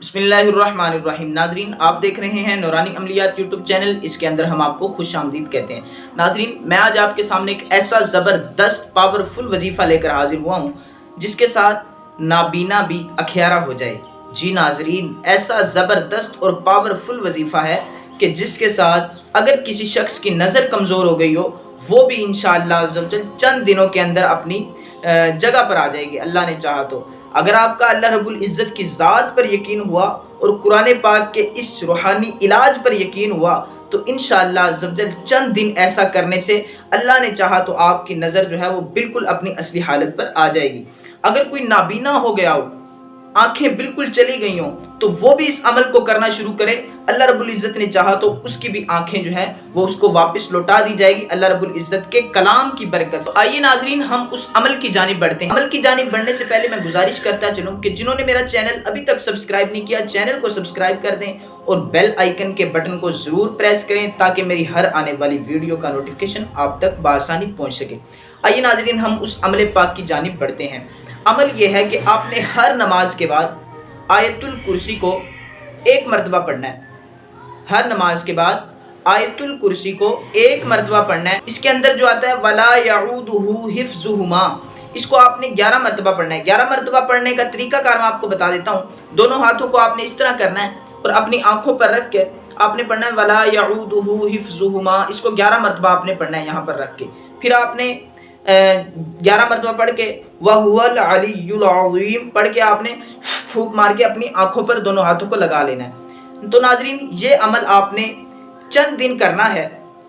بسم اللہ الرحمن الرحیم۔ ناظرین، آپ دیکھ رہے ہیں نورانی عملیات یوٹیوب چینل۔ اس کے اندر ہم آپ کو خوش آمدید کہتے ہیں۔ ناظرین، میں آج آپ کے سامنے ایک ایسا زبردست پاورفل وظیفہ لے کر حاضر ہوا ہوں جس کے ساتھ نابینا بھی اکھیارا ہو جائے۔ جی ناظرین، ایسا زبردست اور پاورفل وظیفہ ہے کہ جس کے ساتھ اگر کسی شخص کی نظر کمزور ہو گئی ہو، وہ بھی انشاءاللہ عزوجل چند دنوں کے اندر اپنی جگہ پر آ جائے گی، اللہ نے چاہا تو۔ اگر آپ کا اللہ رب العزت کی ذات پر یقین ہوا اور قرآن پاک کے اس روحانی علاج پر یقین ہوا تو انشاءاللہ عزوجل چند دن ایسا کرنے سے اللہ نے چاہا تو آپ کی نظر جو ہے وہ بالکل اپنی اصلی حالت پر آ جائے گی۔ اگر کوئی نابینا ہو گیا ہو، آنکھیں بالکل چلی گئی ہوں، تو وہ بھی اس عمل کو کرنا شروع کرے۔ اللہ رب العزت نے چاہا تو اس کی بھی آنکھیں جو ہے وہ اس کو واپس لوٹا دی جائے گی اللہ رب العزت کے کلام کی برکت سے۔ آئیے ناظرین، ہم اس عمل کی جانب بڑھتے ہیں۔ عمل کی جانب بڑھنے سے پہلے میں گزارش کرتا چلوں کہ جنہوں نے میرا چینل ابھی تک سبسکرائب نہیں کیا، چینل کو سبسکرائب کر دیں اور بیل آئیکن کے بٹن کو ضرور پریس کریں تاکہ میری ہر آنے والی ویڈیو کا نوٹیفیکیشن آپ تک بآسانی پہنچ سکے۔ آئیے ناظرین، ہم اس عمل پاک کی جانب بڑھتے ہیں۔ عمل یہ ہے کہ آپ نے ہر نماز کے بعد آیت الکرسی کو ایک مرتبہ پڑھنا ہے۔ ہر نماز کے بعد آیت الکرسی کو ایک مرتبہ پڑھنا ہے۔ اس کے اندر جو آتا ہے وَلَا يَعُودُهُ حِفْظُهُمَا، اس کو آپ نے 11 مرتبہ پڑھنا ہے۔ 11 مرتبہ پڑھنے کا طریقہ کار میں آپ کو بتا دیتا ہوں۔ دونوں ہاتھوں کو آپ نے اس طرح کرنا ہے اور اپنی آنکھوں پر رکھ کے آپ نے پڑھنا ہے وَلَا يَعُودُهُ حِفْظُهُمَا، اس کو 11 مرتبہ آپ نے پڑھنا ہے یہاں پر رکھ کے۔ پھر آپ نے 11 مرتبہ پڑھ کے وَهُوَ الْعَلِيُّ الْعَظِيمُ پڑھ کے آپ نے پھونک مار کے اپنی آنکھوں پر دونوں ہاتھوں کو لگا لینا ہے۔ تو ناظرین، یہ عمل آپ نے چند دن کرنا ہے،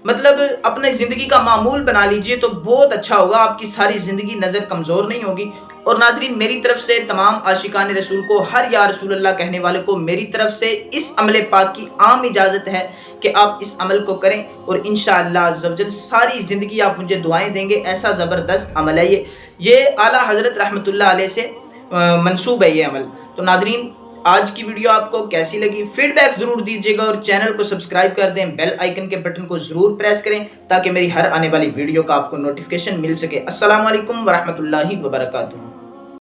مطلب اپنے زندگی کا معمول بنا لیجئے تو بہت اچھا ہوگا، آپ کی ساری زندگی نظر کمزور نہیں ہوگی۔ اور ناظرین، میری طرف سے تمام عاشقان رسول کو، ہر یا رسول اللہ کہنے والے کو میری طرف سے اس عمل پاک کی عام اجازت ہے کہ آپ اس عمل کو کریں اور انشاءاللہ عزوجل ساری زندگی آپ مجھے دعائیں دیں گے۔ ایسا زبردست عمل ہے یہ اعلیٰ حضرت رحمۃ اللہ علیہ سے منسوب ہے یہ عمل۔ تو ناظرین، آج کی ویڈیو آپ کو کیسی لگی فیڈ بیک ضرور دیجیے گا اور چینل کو سبسکرائب کر دیں، بیل آئیکن کے بٹن کو ضرور پریس کریں تاکہ میری ہر آنے والی ویڈیو کا آپ کو نوٹیفیکیشن مل سکے۔ السلام علیکم ورحمۃ اللہ وبرکاتہ۔